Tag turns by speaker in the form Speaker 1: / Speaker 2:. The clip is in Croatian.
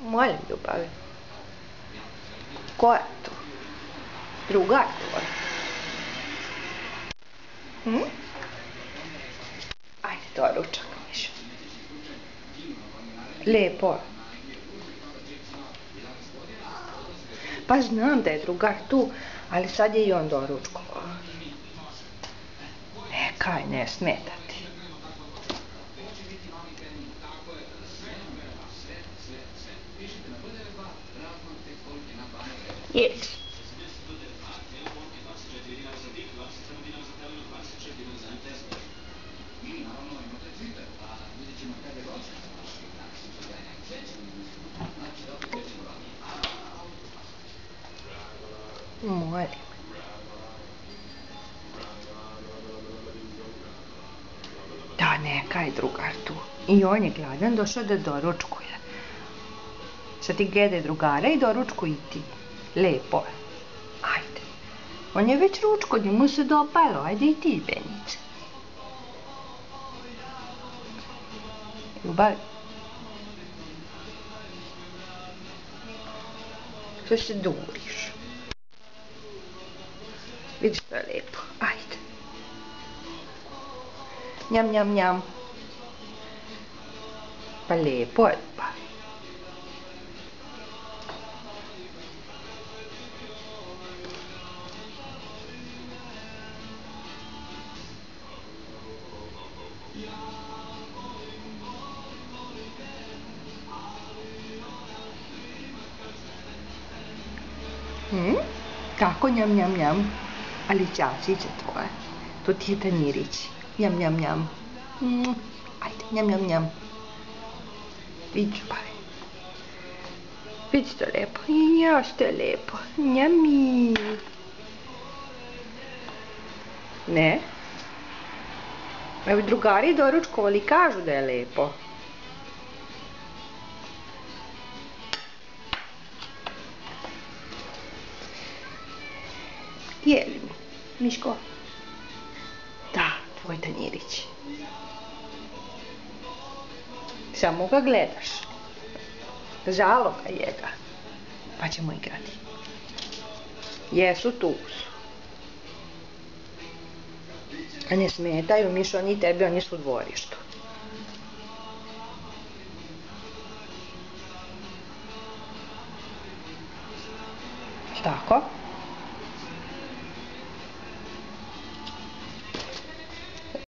Speaker 1: Molim, ljubavi. Ko je tu? Drugar tvoj? Ajde, doručak, Mišo. Lijepo. Pa znam da je drugar tu, ali sad je i on doručkovao. Kaj, ne smeta ti. Jesi. Molim. Da, neka je drugar tu. I on je gladan, došao da doručkuje. Sad ti gledaj drugara i doručkuj i ti. Lepo je. Ajde. On je već ručko, njemu se dopalo. Ajde i ti, Benice. Ljubav. Što se duriš? Vidiš što je lepo. Ajde. Njam, njam, njam. Pa lepo je, ljubav. Kako njam, njam, njam? Ali ćačiće tvoje. To ti je tanjirić. Njam, njam, njam. Ajde, njam, njam, njam. Vidi, ljubavi. Vidi što je lepo. Ja, što je lepo. Njami. Ne? Evo drugari doručkovali kažu da je lepo. Jeli mi, Miško? Da, tvoj tanjirić. Samo ga gledaš. Žalo ga jeda. Pa ćemo igrati. Jesu, tu su. A ne smetaju, Mišo, ni tebi, oni su u dvorištu. Tako?